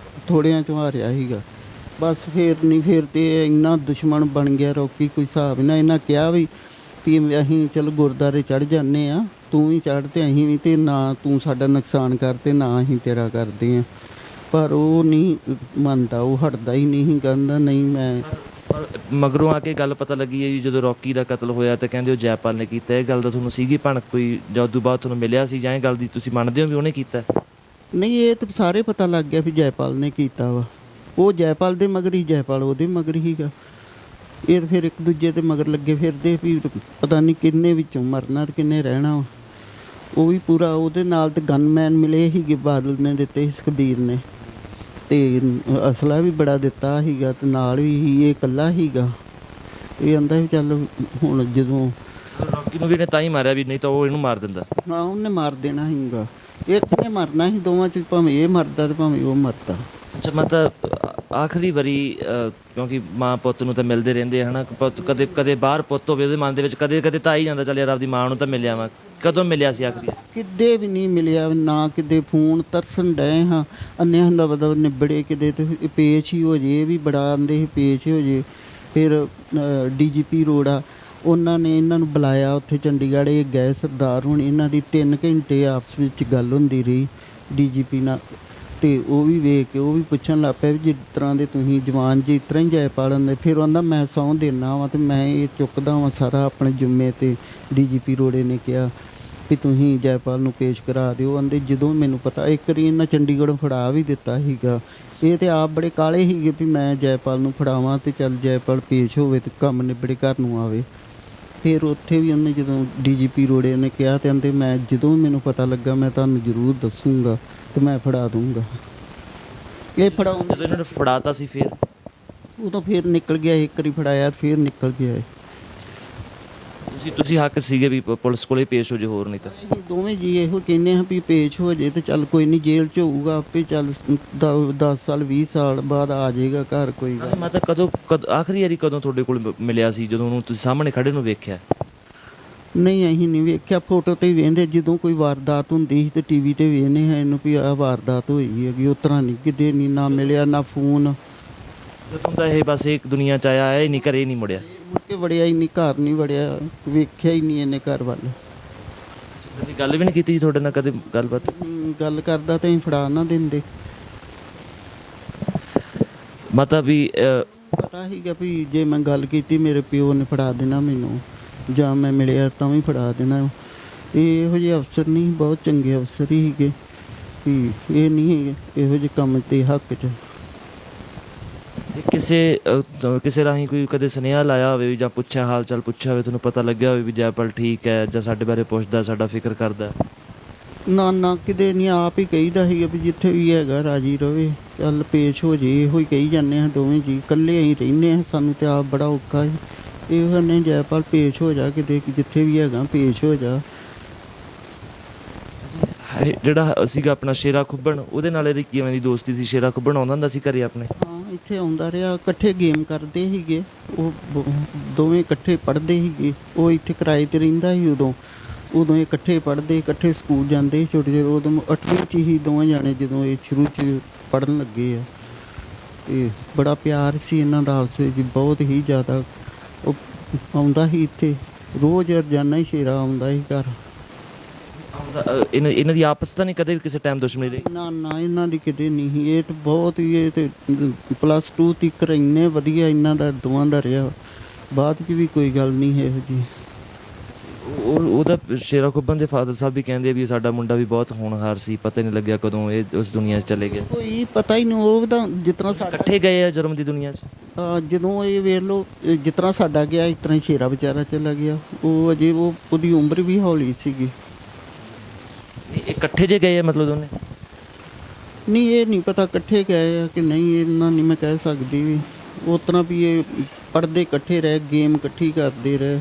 ਥੋੜ੍ਹਿਆਂ 'ਚੋਂ ਹਾਰਿਆ ਸੀਗਾ, ਬਸ ਫਿਰ ਤੇ ਇੰਨਾ ਦੁਸ਼ਮਣ ਬਣ ਗਿਆ ਰੌਕੀ, ਕੋਈ ਹਿਸਾਬ ਨਾ। ਇਹਨਾਂ ਕਿਹਾ ਵੀ ਅਸੀਂ ਚਲ ਗੁਰਦੁਆਰੇ ਚੜ੍ਹ ਜਾਂਦੇ ਆ, ਤੂੰ ਵੀ ਚੜ੍ਹ ਤੇ ਅਸੀਂ ਵੀ, ਤੇ ਨਾ ਤੂੰ ਸਾਡਾ ਨੁਕਸਾਨ ਕਰ ਤੇ ਨਾ ਅਸੀਂ ਤੇਰਾ ਕਰਦੇ ਆ। ਪਰ ਉਹ ਨਹੀਂ ਮੰਨਦਾ, ਉਹ ਹਟਦਾ ਹੀ ਨਹੀਂ, ਕਹਿੰਦਾ ਨਹੀਂ ਮੈਂ।
ਪਰ ਮਗਰੋਂ ਆ ਕੇ ਗੱਲ ਪਤਾ ਲੱਗੀ ਹੈ ਜੀ ਜਦੋਂ ਰੌਕੀ ਦਾ ਕਤਲ ਹੋਇਆ ਤਾਂ ਕਹਿੰਦੇ ਉਹ ਜੈਪਾਲ ਨੇ ਕੀਤਾ। ਇਹ ਗੱਲ ਦਾ ਤੁਹਾਨੂੰ ਸੀਗੀ ਭਣਕ ਕੋਈ, ਜਾਂ ਉਦੋਂ ਬਾਅਦ ਤੁਹਾਨੂੰ ਮਿਲਿਆ ਸੀ, ਜਾਂ ਇਹ ਗੱਲ ਦੀ ਤੁਸੀਂ ਮੰਨਦੇ ਹੋ ਵੀ ਉਹਨੇ ਕੀਤਾ?
ਨਹੀਂ, ਇਹ ਤਾਂ ਸਾਰੇ ਪਤਾ ਲੱਗ ਗਿਆ ਵੀ ਜੈਪਾਲ ਨੇ ਕੀਤਾ ਵਾ। ਉਹ ਜੈਪਾਲ ਦੇ ਮਗਰ ਹੀ, ਜੈਪਾਲ ਉਹਦੇ ਮਗਰ ਹੀਗਾ। ਇਹ ਤਾਂ ਫਿਰ ਇੱਕ ਦੂਜੇ ਦੇ ਮਗਰ ਲੱਗੇ ਫਿਰਦੇ ਵੀ ਪਤਾ ਨਹੀਂ ਕਿੰਨੇ ਵਿੱਚੋਂ ਮਰਨਾ ਤੇ ਕਿੰਨੇ ਰਹਿਣਾ ਵਾ। ਉਹ ਵੀ ਪੂਰਾ ਉਹਦੇ ਨਾਲ ਤੇ ਗਨਮੈਨ ਮਿਲੇ ਸੀਗੇ, ਬਾਦਲ ਨੇ ਦਿੱਤੇ ਸੀ, ਸੁਖਬੀਰ ਨੇ, ਤੇ ਅਸਲਾ ਵੀ ਬੜਾ ਦਿੱਤਾ ਸੀਗਾ, ਤੇ ਨਾਲ ਵੀ ਇਹ ਇਕੱਲਾ ਸੀਗਾ। ਇਹ ਆਂਦਾ ਵੀ ਚੱਲ ਹੁਣ ਜਦੋਂ
ਰੌਕੀ ਨੂੰ ਵੀ ਇਹਨੇ ਤਾਂ ਹੀ ਮਾਰਿਆ ਵੀ, ਨਹੀਂ ਤਾਂ ਉਹ ਇਹਨੂੰ ਮਾਰ ਦਿੰਦਾ।
ਹਾਂ, ਉਹਨੇ ਮਾਰ ਦੇਣਾ ਸੀਗਾ, ਇੱਕ ਨੇ ਮਰਨਾ ਸੀ, ਦੋਵਾਂ 'ਚ ਭਾਵੇਂ ਇਹ ਮਰਦਾ ਤੇ ਭਾਵੇਂ ਉਹ ਮਰਦਾ।
ਅੱਛਾ, ਮਤਲਬ ਆਖਰੀ ਵਾਰੀ ਕਿਉਂਕਿ ਮਾਂ ਪੁੱਤ ਨੂੰ ਤਾਂ ਮਿਲਦੇ ਰਹਿੰਦੇ ਹੈ ਨਾ, ਪੁੱਤ ਕਦੇ ਬਾਹਰ ਪੁੱਤ ਹੋਵੇ ਉਹਦੇ ਮਨ ਦੇ ਵਿੱਚ ਕਦੇ ਤਾਂ ਆ ਹੀ ਜਾਂਦਾ, ਚੱਲ ਯਾਰ ਆਪਦੀ ਮਾਂ ਨੂੰ ਤਾਂ ਮਿਲਿਆ ਵਾ। ਕਦੋਂ ਮਿਲਿਆ ਸੀ ਆਖਰੀ?
ਕਿਤੇ ਵੀ ਨਹੀਂ ਮਿਲਿਆ, ਨਾ ਕਿਤੇ ਫੋਨ, ਤਰਸਣ ਡਏ ਹਾਂ ਅੰਨਿਆਂ ਦਾ ਬਦਾ ਨਿਬੜੇ, ਕਿਤੇ ਤੇ ਪੇਸ਼ ਹੀ ਹੋ ਜੇ। ਇਹ ਵੀ ਬੜਾ ਆਂਦੇ ਸੀ ਪੇਸ਼ ਹੋ ਜੇ। ਫਿਰ DGP ਰੋੜਾ ਉਹਨਾਂ ਨੇ ਇਹਨਾਂ ਨੂੰ ਬੁਲਾਇਆ ਉੱਥੇ ਚੰਡੀਗੜ੍ਹ, ਇਹ ਗਏ ਸਰਦਾਰ ਹੁਣ, ਇਹਨਾਂ ਦੀ 3 ਘੰਟੇ ਆਪਸ ਵਿੱਚ ਗੱਲ ਹੁੰਦੀ ਰਹੀ DGP ਨਾਲ। ਤੇ ਉਹ ਵੀ ਵੇਖ ਕੇ ਉਹ ਵੀ ਪੁੱਛਣ ਲੱਗ ਪਿਆ ਵੀ ਜਿਸ ਤਰ੍ਹਾਂ ਦੇ ਤੁਸੀਂ ਜਵਾਨ ਜੀ ਇਸ ਤਰ੍ਹਾਂ ਹੀ ਜੈਪਾਲ ਹੁੰਦੇ। ਫਿਰ ਉਹਦਾ ਮੈਂ ਸਹੁੰ ਦਿੰਦਾ ਵਾਂ ਤੇ ਮੈਂ ਇਹ ਚੁੱਕਦਾ ਵਾਂ ਸਾਰਾ ਆਪਣੇ ਜ਼ਿੰਮੇ ਤੇ। DGP ਰੋੜੇ ਨੇ ਕਿਹਾ ਵੀ ਤੁਸੀਂ ਜੈਪਾਲ ਨੂੰ ਪੇਸ਼ ਕਰਾ ਦਿਓ। ਕਹਿੰਦੇ ਜਦੋਂ ਮੈਨੂੰ ਪਤਾ, ਇੱਕ ਵਾਰੀ ਇਹਨਾਂ ਚੰਡੀਗੜ੍ਹੋਂ ਫੜਾ ਵੀ ਦਿੱਤਾ ਸੀਗਾ। ਇਹ ਤੇ ਆਪ ਬੜੇ ਕਾਲੇ ਸੀਗੇ ਵੀ ਮੈਂ ਜੈਪਾਲ ਨੂੰ ਫੜਾਵਾਂ ਤੇ ਚੱਲ ਜੈਪਾਲ ਪੇਸ਼ ਹੋਵੇ ਤੇ ਕੰਮ ਨਿਬੜੇ ਘਰ ਨੂੰ ਆਵੇ। ਫਿਰ ਉੱਥੇ ਵੀ ਉਹਨੇ ਜਦੋਂ DGP ਰੋੜੇ ਨੇ ਕਿਹਾ ਤੇ ਕਹਿੰਦੇ ਮੈਂ ਜਦੋਂ ਮੈਨੂੰ ਪਤਾ ਲੱਗਾ ਮੈਂ ਤੁਹਾਨੂੰ ਜ਼ਰੂਰ ਦੱਸੂਗਾ ਤੇ ਮੈਂ ਫੜਾ ਦੂੰਗਾ। ਇਹ ਫੜਾਉਂ
ਜਦੋਂ ਇਹਨਾਂ ਨੇ ਫੜਾਤਾ ਸੀ ਫਿਰ
ਉਦੋਂ ਫਿਰ ਨਿਕਲ ਗਿਆ, ਇੱਕ ਵਾਰੀ ਫੜਾਇਆ ਫਿਰ ਨਿਕਲ ਗਿਆ।
ਤੁਸੀਂ ਹੱਕ ਸੀਗੇ ਵੀ ਪੁਲਿਸ ਕੋਲੇ ਪੇਸ਼ ਹੋ ਜੇ, ਹੋਰ ਨਹੀਂ ਤਾਂ
ਅਸੀਂ ਦੋਵੇਂ ਜੀ ਇਹੋ ਕਹਿੰਦੇ ਹਾਂ ਵੀ ਪੇਸ਼ ਹੋ ਜੇ ਤੇ ਚੱਲ ਕੋਈ ਨਹੀਂ, ਜੇਲ੍ਹ 'ਚ ਹੋਊਗਾ ਆਪੇ, ਚੱਲ 10 ਸਾਲ 20 ਸਾਲ ਬਾਅਦ ਆ ਜਾਏਗਾ ਘਰ, ਕੋਈ ਗੱਲ।
ਮੈਂ ਤਾਂ ਕਦੋਂ ਆਖਰੀ ਵਾਰੀ ਕਦੋਂ ਤੁਹਾਡੇ ਕੋਲ ਮਿਲਿਆ ਸੀ, ਜਦੋਂ ਉਹਨੂੰ ਤੁਸੀਂ ਸਾਹਮਣੇ ਖੜੇ ਨੂੰ ਵੇਖਿਆ?
ਨਹੀਂ, ਅਸੀਂ ਨਹੀਂ ਵੇਖਿਆ, ਫੋਟੋ ਤੇ ਹੀ ਵੇਖਦੇ। ਜਦੋਂ ਕੋਈ ਵਾਰਦਾਤ ਹੁੰਦੀ ਸੀ ਤੇ TV ਤੇ ਵੇਖਦੇ ਹਾਂ ਇਹਨੂੰ ਵੀ ਆਹ ਵਾਰਦਾਤ ਹੋਈ ਹੈਗੀ। ਉਸ ਤਰ੍ਹਾਂ ਨਹੀਂ, ਕਿਤੇ ਨਹੀਂ, ਨਾ ਮਿਲਿਆ ਨਾ ਫੋਨ।
ਜਦੋਂ ਤਾਂ ਇਹ ਬਸ ਇੱਕ ਦੁਨੀਆ 'ਚ ਆਇਆ, ਇਹ ਨਹੀਂ ਘਰੇ ਨਹੀਂ ਮੁੜਿਆ,
ਮੁੜ ਕੇ ਵੜਿਆ ਹੀ ਨਹੀਂ, ਘਰ ਨਹੀਂ ਵੜਿਆ, ਵੇਖਿਆ ਹੀ ਨਹੀਂ ਇਹਨੇ ਘਰ ਵੱਲ।
ਕਦੀ ਗੱਲ ਵੀ ਨਹੀਂ ਕੀਤੀ ਜੀ ਤੁਹਾਡੇ ਨਾਲ, ਕਦੇ ਗੱਲਬਾਤ?
ਗੱਲ ਕਰਦਾ ਤਾਂ ਅਸੀਂ ਫੜਾ ਨਾ ਦਿੰਦੇ।
ਮਤਲਬ ਵੀ
ਪਤਾ ਸੀਗਾ ਵੀ ਜੇ ਮੈਂ ਗੱਲ ਕੀਤੀ ਮੇਰੇ ਪਿਓ ਨੇ ਫੜਾ ਦੇਣਾ ਮੈਨੂੰ, ਜਾਂ ਮੈਂ ਮਿਲਿਆ ਤਾਂ ਵੀ ਫੜਾ ਦੇਣਾ। ਇਹ ਇਹੋ ਜਿਹੇ ਅਫਸਰ ਨਹੀਂ, ਬਹੁਤ ਚੰਗੇ ਅਫਸਰ ਹੀ ਸੀਗੇ ਵੀ ਇਹ ਨਹੀਂ ਇਹੋ ਜਿਹੇ ਕੰਮ ਤੇ ਹੱਕ 'ਚ।
ਕਿਸੇ ਰਾਹੀਂ ਕੋਈ ਕਦੇ ਸੁਨੇਹਾ ਲਾਇਆ ਹੋਵੇ ਜਾਂ ਪੁੱਛਿਆ, ਹਾਲ ਚਾਲ ਪੁੱਛਿਆ ਹੋਵੇ, ਤੁਹਾਨੂੰ ਪਤਾ ਲੱਗਿਆ ਹੋਵੇ ਵੀ ਜੈਪਾਲ ਠੀਕ ਹੈ ਜਾਂ ਸਾਡੇ ਬਾਰੇ ਪੁੱਛਦਾ, ਸਾਡਾ ਫਿਕਰ ਕਰਦਾ?
ਨਾ ਕਿਤੇ ਨਹੀਂ, ਆਪ ਹੀ ਕਹੀਦਾ ਸੀਗਾ ਵੀ ਜਿੱਥੇ ਵੀ ਹੈਗਾ ਰਾਜੀ ਰਵੇ, ਚੱਲ ਪੇਸ਼ ਹੋ ਜੇ। ਇਹੋ ਹੀ ਕਹੀ ਜਾਂਦੇ ਹਾਂ ਦੋਵੇਂ ਜੀ, ਇਕੱਲੇ ਅਸੀਂ ਰਹਿੰਦੇ ਹਾਂ, ਸਾਨੂੰ ਤੇ ਆਪ ਬੜਾ ਔਖਾ ਹੈ। ਇਹੋ ਨੇ ਜੈਪਾਲ ਪੇਸ਼ ਹੋ ਜਾ ਕਿਤੇ, ਜਿੱਥੇ ਵੀ ਹੈਗਾ ਪੇਸ਼ ਹੋ ਜਾ।
ਜਿਹੜਾ ਸੀਗਾ ਆਪਣਾ ਸ਼ੇਰਾ ਖੁੱਬਣ, ਉਹਦੇ ਨਾਲ ਇਹਦੀ ਕਿਵੇਂ ਦੀ ਦੋਸਤੀ ਸੀ? ਸ਼ੇਰਾ ਖੁੱਬਣ ਆਉਂਦਾ ਹੁੰਦਾ ਸੀ ਘਰੇ ਆਪਣੇ?
ਹਾਂ, ਇੱਥੇ ਆਉਂਦਾ ਰਿਹਾ, ਇਕੱਠੇ ਗੇਮ ਕਰਦੇ ਸੀਗੇ ਉਹ, ਦੋਵੇਂ ਇਕੱਠੇ ਪੜ੍ਹਦੇ ਸੀਗੇ। ਉਹ ਇੱਥੇ ਕਿਰਾਏ 'ਤੇ ਰਹਿੰਦਾ ਸੀ ਉਦੋਂ ਇਹ ਇਕੱਠੇ ਪੜ੍ਹਦੇ, ਇਕੱਠੇ ਸਕੂਲ ਜਾਂਦੇ ਛੋਟੇ ਉਦੋਂ 8ਵੀਂ 'ਚ ਹੀ ਦੋਵੇਂ ਜਾਣੇ ਜਦੋਂ ਇਹ ਸ਼ੁਰੂ 'ਚ ਪੜ੍ਹਨ ਲੱਗੇ ਆ। ਤੇ ਬੜਾ ਪਿਆਰ ਸੀ ਇਹਨਾਂ ਦਾ ਆਪਸ ਵਿੱਚ, ਬਹੁਤ ਹੀ ਜ਼ਿਆਦਾ। ਉਹ ਆਉਂਦਾ ਸੀ ਇੱਥੇ ਰੋਜ਼, ਰੋਜ਼ਾਨਾ ਹੀ ਸ਼ੇਰਾ ਆਉਂਦਾ ਸੀ ਘਰ।
ਇਹਨਾਂ ਦੀ ਆਪਸ ਤਾਂ ਨਹੀਂ ਕਦੇ ਵੀ ਕਿਸੇ ਟਾਈਮ ਦੁਸ਼ਮਣੀ ਰਹੀ?
ਨਾ ਇਹਨਾਂ ਦੀ ਕਿਤੇ ਨਹੀਂ ਸੀ। ਇਹ ਤਾਂ ਬਹੁਤ ਹੀ, ਇਹ ਤੇ +2 ਤੱਕ ਇੰਨੇ ਵਧੀਆ ਇਹਨਾਂ ਦਾ ਦੋਵਾਂ ਦਾ ਰਿਹਾ, ਬਾਅਦ 'ਚ ਵੀ ਕੋਈ ਗੱਲ ਨਹੀਂ ਇਹੋ ਜਿਹੀ।
ਉਹਦਾ ਸ਼ੇਰਾ ਖੁੱਬਨ ਦੇ ਫਾਦਰ ਸਾਹਿਬ ਵੀ ਕਹਿੰਦੇ ਆ ਵੀ ਸਾਡਾ ਮੁੰਡਾ ਵੀ ਬਹੁਤ ਹੋਣਹਾਰ ਸੀ, ਪਤਾ ਹੀ ਨਹੀਂ ਲੱਗਿਆ ਕਦੋਂ ਇਹ ਉਸ ਦੁਨੀਆ 'ਚ ਚਲੇ ਗਿਆ।
ਕੋਈ ਪਤਾ ਹੀ ਨਹੀਂ, ਉਹ ਤਾਂ ਜਿਸ ਤਰ੍ਹਾਂ ਸਾਡਾ
ਇਕੱਠੇ ਗਏ ਆ ਜੁਰਮ ਦੀ ਦੁਨੀਆ 'ਚ।
ਜਦੋਂ ਇਹ ਵੇਖ ਲਓ ਜਿਸ ਤਰ੍ਹਾਂ ਸਾਡਾ ਗਿਆ ਇਸ ਤਰ੍ਹਾਂ ਹੀ ਸ਼ੇਰਾ ਵਿਚਾਰਾ ਚਲਾ ਗਿਆ। ਉਹ ਅਜੇ ਉਹਦੀ ਉਮਰ ਵੀ ਹੌਲੀ ਸੀਗੀ।
ਨਹੀਂ, ਇਹ ਇਕੱਠੇ ਜੇ ਗਏ ਆ ਮਤਲਬ ਦੋਨੇ?
ਨਹੀਂ, ਇਹ ਨਹੀਂ ਪਤਾ ਇਕੱਠੇ ਗਏ ਆ ਕਿ ਨਹੀਂ, ਇਹਨਾਂ ਨਹੀਂ ਮੈਂ ਕਹਿ ਸਕਦੀ ਵੀ। ਉਸ ਤਰ੍ਹਾਂ ਵੀ ਇਹ ਪੜ੍ਹਦੇ ਇਕੱਠੇ ਰਹੇ, ਗੇਮ ਇਕੱਠੀ ਕਰਦੇ ਰਹੇ।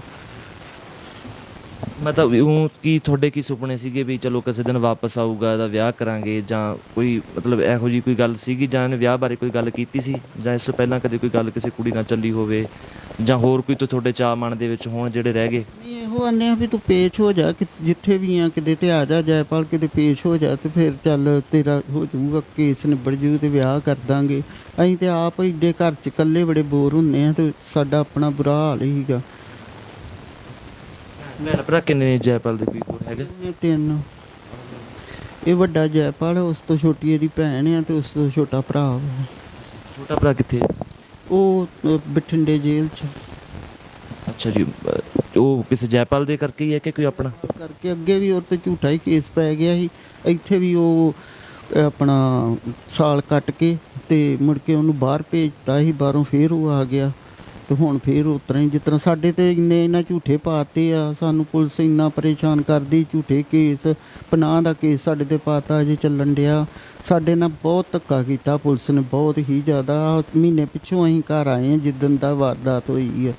ਮਤਲਬ ਉਹ ਕੀ ਤੁਹਾਡੇ ਕੀ ਸੁਪਨੇ ਸੀਗੇ ਵੀ ਚਲੋ ਕਿਸੇ ਦਿਨ ਵਾਪਸ ਆਊਗਾ, ਇਹਦਾ ਵਿਆਹ ਕਰਾਂਗੇ, ਜਾਂ ਕੋਈ ਮਤਲਬ ਇਹੋ ਜਿਹੀ ਕੋਈ ਗੱਲ ਸੀਗੀ, ਜਾਂ ਇਹਨੇ ਵਿਆਹ ਬਾਰੇ ਕੋਈ ਗੱਲ ਕੀਤੀ ਸੀ, ਜਾਂ ਇਸ ਤੋਂ ਪਹਿਲਾਂ ਕਦੇ ਕੋਈ ਗੱਲ ਕਿਸੇ ਕੁੜੀ ਨਾਲ ਚੱਲੀ ਹੋਵੇ, ਜਾਂ ਹੋਰ ਕੋਈ ਤੁਹਾਡੇ ਚਾਅ ਮਨ ਦੇ ਵਿੱਚ ਹੋਣ ਜਿਹੜੇ ਰਹਿ ਗਏ?
ਨਹੀਂ, ਇਹੋ ਆਨੇ ਆ ਵੀ ਤੂੰ ਪੇਸ਼ ਹੋ ਜਾ, ਕਿ ਜਿੱਥੇ ਵੀ ਆ ਕਿਤੇ ਤੇ ਆ ਜਾ ਜੈਪਾਲ, ਕਿਤੇ ਪੇਸ਼ ਹੋ ਜਾ ਤੇ ਫਿਰ ਚੱਲ ਤੇਰਾ ਹੋ ਜਾਊਗਾ, ਕੇਸ ਨਿਬੜ ਜੂ ਤੇ ਵਿਆਹ ਕਰ ਦਾਂਗੇ। ਅਸੀਂ ਤੇ ਆਪ ਏਡੇ ਘਰ 'ਚ ਇਕੱਲੇ ਬੜੇ ਬੋਰ ਹੁੰਦੇ ਆ ਤੇ ਸਾਡਾ ਆਪਣਾ ਬੁਰਾ ਹਾਲ ਸੀਗਾ।
ਭੈਣ ਭਰਾ ਕਿੰਨੇ ਜੈਪਾਲ ਦੇ ਕੋਈ ਹੋਰ ਹੈਗੇ?
ਇਹ ਤਿੰਨ। ਇਹ ਵੱਡਾ ਜੈਪਾਲ, ਉਸ ਤੋਂ ਛੋਟੀ ਇਹਦੀ ਭੈਣ ਆ ਤੇ ਉਸ ਤੋਂ ਛੋਟਾ ਭਰਾ ਵਾ।
ਛੋਟਾ ਭਰਾ ਕਿੱਥੇ?
ਉਹ ਬਠਿੰਡੇ ਜੇਲ੍ਹ 'ਚ।
ਅੱਛਾ ਜੀ, ਉਹ ਕਿਸੇ ਜੈਪਾਲ ਦੇ ਕਰਕੇ ਹੀ ਹੈ ਕਿ ਕੋਈ ਆਪਣਾ
ਕਰਕੇ? ਅੱਗੇ ਵੀ ਉਹ 'ਤੇ ਝੂਠਾ ਹੀ ਕੇਸ ਪੈ ਗਿਆ ਸੀ। ਇੱਥੇ ਵੀ ਉਹ ਆਪਣਾ ਸਾਲ ਕੱਟ ਕੇ ਤੇ ਮੁੜ ਕੇ ਉਹਨੂੰ ਬਾਹਰ ਭੇਜਤਾ ਸੀ, ਬਾਹਰੋਂ ਫੇਰ ਉਹ ਆ ਗਿਆ ਤੇ ਹੁਣ ਫੇਰ ਉਸ ਤਰ੍ਹਾਂ ਹੀ ਜਿਸ ਤਰ੍ਹਾਂ ਸਾਡੇ ਤੇ ਇੰਨਾ ਝੂਠੇ ਪਾਤੇ ਆ। ਸਾਨੂੰ ਪੁਲਿਸ ਇੰਨਾ ਪਰੇਸ਼ਾਨ ਕਰਦੀ, ਝੂਠੇ ਕੇਸ, ਪਨਾਹ ਦਾ ਕੇਸ ਸਾਡੇ ਤੇ ਪਾਤਾ, ਅਜੇ ਚੱਲਣ ਡਿਆ। ਸਾਡੇ ਨਾਲ ਬਹੁਤ ਧੱਕਾ ਕੀਤਾ ਪੁਲਿਸ ਨੇ, ਬਹੁਤ ਹੀ ਜ਼ਿਆਦਾ। ਮਹੀਨੇ ਪਿੱਛੋਂ ਅਸੀਂ ਘਰ ਆਏ ਹਾਂ ਜਿੱਦਣ ਦਾ ਵਾਰਦਾਤ ਹੋਈ ਆ।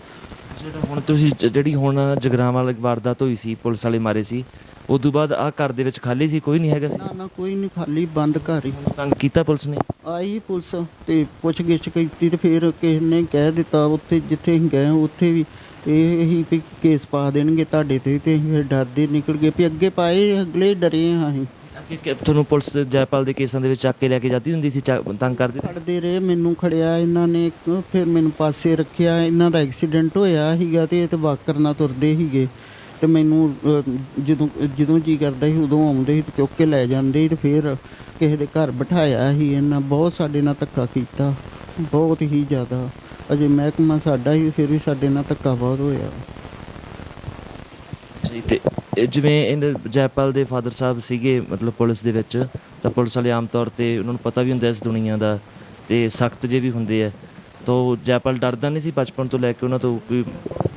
ਜਿਹੜਾ ਹੁਣ ਤੁਸੀਂ ਜਿਹੜੀ ਹੁਣ ਜਗਰਾਵਾਂ ਵਾਲੀ ਵਾਰਦਾਤ ਹੋਈ ਸੀ, ਪੁਲਿਸ ਵਾਲੇ ਮਾਰੇ ਸੀ, ਉਸ ਤੋਂ ਬਾਅਦ ਆਹ ਘਰ ਦੇ ਵਿੱਚ ਖਾਲੀ ਸੀ, ਕੋਈ ਨਹੀਂ ਹੈਗਾ ਸੀ?
ਨਾ ਕੋਈ ਨਹੀਂ, ਖਾਲੀ ਬੰਦ ਘਰ ਹੀ।
ਤੰਗ ਕੀਤਾ ਪੁਲਿਸ ਨੇ?
ਆਈ ਪੁਲਿਸ ਤੇ ਪੁੱਛ ਗਿੱਛ ਕੀਤੀ ਤੇ ਫਿਰ ਕਿਸੇ ਨੇ ਕਹਿ ਦਿੱਤਾ ਉੱਥੇ ਜਿੱਥੇ ਅਸੀਂ ਗਏ ਉੱਥੇ ਵੀ ਇਹ ਹੀ ਵੀ ਕੇਸ ਪਾ ਦੇਣਗੇ ਤੁਹਾਡੇ ਤੇ ਅਸੀਂ ਫਿਰ ਡਰਦੇ ਨਿਕਲ ਗਏ ਵੀ ਅੱਗੇ ਪਾਏ, ਅਗਲੇ ਡਰੇ ਹਾਂ ਅਸੀਂ।
ਅੱਗੇ ਤੁਹਾਨੂੰ ਪੁਲਿਸ ਦੇ ਜੈਪਾਲ ਦੇ ਕੇਸਾਂ ਦੇ ਵਿੱਚ ਚੱਕ ਕੇ ਲੈ ਕੇ ਜਾਂਦੀ ਹੁੰਦੀ ਸੀ, ਤੰਗ ਕਰਦੇ?
ਖੜਦੇ ਰਹੇ, ਮੈਨੂੰ ਖੜਿਆ ਇਹਨਾਂ ਨੇ, ਫਿਰ ਮੈਨੂੰ ਪਾਸੇ ਰੱਖਿਆ। ਇਹਨਾਂ ਦਾ ਐਕਸੀਡੈਂਟ ਹੋਇਆ ਸੀਗਾ ਤੇ ਇਹ ਤੇ ਵਾਕਰ ਨਾਲ ਤੁਰਦੇ ਸੀਗੇ ਤੇ ਮੈਨੂੰ ਜਦੋਂ ਜੀ ਕਰਦਾ ਸੀ ਉਦੋਂ ਆਉਂਦੇ ਸੀ ਤੇ ਚੁੱਕ ਕੇ ਲੈ ਜਾਂਦੇ ਸੀ ਤੇ ਫਿਰ ਕਿਸੇ ਦੇ ਘਰ ਬਿਠਾਇਆ ਸੀ। ਇਹਨਾਂ ਬਹੁਤ ਸਾਡੇ ਨਾਲ ਧੱਕਾ ਕੀਤਾ, ਬਹੁਤ ਹੀ ਜ਼ਿਆਦਾ। ਅਜੇ ਮਹਿਕਮਾ ਸਾਡਾ ਹੀ, ਫਿਰ ਵੀ ਸਾਡੇ ਨਾਲ ਧੱਕਾ ਬਹੁਤ ਹੋਇਆ।
ਜੀ, ਤੇ ਜਿਵੇਂ ਇਹਨਾਂ ਜੈਪਾਲ ਦੇ ਫਾਦਰ ਸਾਹਿਬ ਸੀਗੇ ਮਤਲਬ ਪੁਲਿਸ ਦੇ ਵਿੱਚ, ਤਾਂ ਪੁਲਿਸ ਵਾਲੇ ਆਮ ਤੌਰ 'ਤੇ ਉਹਨਾਂ ਨੂੰ ਪਤਾ ਵੀ ਹੁੰਦਾ ਇਸ ਦੁਨੀਆ ਦਾ ਤੇ ਸਖਤ ਜੇ ਵੀ ਹੁੰਦੇ ਆ, ਤਾਂ ਜੈਪਾਲ ਡਰਦਾ ਨਹੀਂ ਸੀ ਬਚਪਨ ਤੋਂ ਲੈ ਕੇ ਉਹਨਾਂ ਤੋਂ? ਕੋਈ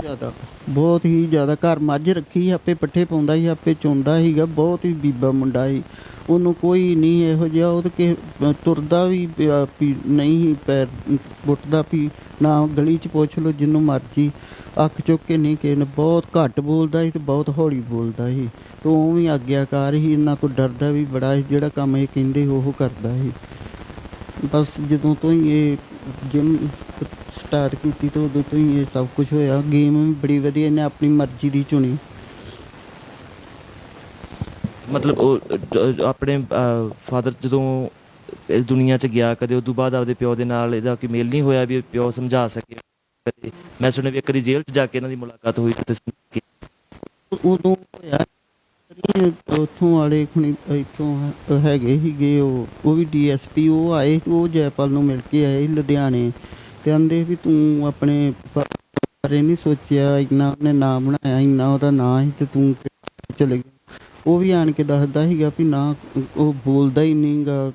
ਜ਼ਿਆਦਾ, ਬਹੁਤ ਹੀ ਜ਼ਿਆਦਾ। ਘਰ ਮੱਝ ਰੱਖੀ, ਆਪੇ ਪੱਠੇ ਪਾਉਂਦਾ ਸੀ, ਆਪੇ ਚੋਂਦਾ ਸੀਗਾ। ਬਹੁਤ ਹੀ ਬੀਬਾ ਮੁੰਡਾ ਸੀ, ਉਹਨੂੰ ਕੋਈ ਨਹੀਂ ਇਹੋ ਜਿਹਾ। ਉਹ ਤਾਂ ਤੁਰਦਾ ਵੀ ਨਹੀਂ, ਪੈਰ ਪੁੱਟਦਾ ਵੀ ਨਾ। ਗਲੀ 'ਚ ਪੁੱਛ ਲਓ ਜਿਹਨੂੰ ਮਰਜੀ, ਅੱਖ ਚੁੱਕ ਕੇ ਨਹੀਂ ਕਿਸੇ ਨੇ। ਬਹੁਤ ਘੱਟ ਬੋਲਦਾ ਸੀ ਤੇ ਬਹੁਤ ਹੌਲੀ ਬੋਲਦਾ ਸੀ ਤੇ ਉਹ ਵੀ ਆਗਿਆਕਾਰ ਸੀ, ਇਹਨਾਂ ਤੋਂ ਡਰਦਾ ਵੀ ਬੜਾ ਸੀ। ਜਿਹੜਾ ਕੰਮ ਇਹ ਕਹਿੰਦੇ ਉਹ ਕਰਦਾ ਸੀ। ਬਸ ਜਦੋਂ ਤੋਂ ਹੀ ਇਹ ਜਿਮ ਸਟਾਰਟ ਕੀਤੀ ਤਾਂ ਉਦੋਂ ਤੋਂ ਹੀ ਇਹ ਸਭ ਕੁਝ ਹੋਇਆ। ਗੇਮ ਵੀ ਬੜੀ ਵਧੀਆ ਇਹਨੇ ਆਪਣੀ ਮਰਜ਼ੀ ਦੀ ਚੁਣੀ।
ਮਤਲਬ ਉਹ ਆਪਣੇ ਫਾਦਰ ਜਦੋਂ ਇਸ ਦੁਨੀਆ 'ਚ ਗਿਆ, ਕਦੇ ਉਸ ਤੋਂ ਬਾਅਦ ਆਪਦੇ ਪਿਓ ਦੇ ਨਾਲ ਇਹਦਾ ਕੋਈ ਮੇਲ ਨਹੀਂ ਹੋਇਆ ਵੀ ਪਿਓ ਸਮਝਾ ਸਕੇ? ਕਦੇ ਮੈਂ ਸੁਣਿਆ ਵੀ ਇੱਕ ਵਾਰੀ ਜੇਲ੍ਹ 'ਚ ਜਾ ਕੇ ਇਹਨਾਂ ਦੀ ਮੁਲਾਕਾਤ ਹੋਈ ਤੇ
ਉਦੋਂ ਹੋਇਆ। ਉੱਥੋਂ ਵਾਲੇ ਖੁਣੀ ਇੱਥੋਂ ਹੈਗੇ ਸੀਗੇ, ਉਹ ਵੀ DSP, ਉਹ ਆਏ, ਉਹ ਜੈਪਾਲ ਨੂੰ ਮਿਲ ਕੇ ਆਏ ਲੁਧਿਆਣੇ ਤੇ ਕਹਿੰਦੇ ਵੀ ਤੂੰ ਆਪਣੇ ਬਾਰੇ ਨਹੀਂ ਸੋਚਿਆ, ਇੰਨਾ ਉਹਨੇ ਨਾਂ ਬਣਾਇਆ, ਇੰਨਾ ਉਹਦਾ ਨਾਂ ਸੀ ਤੇ ਤੂੰ ਚਲੇ ਗਿਆ। ਉਹ ਵੀ ਆਣ ਕੇ ਦੱਸਦਾ ਸੀਗਾ ਵੀ ਨਾ, ਉਹ ਬੋਲਦਾ ਹੀ ਨਹੀਂ ਗਾ,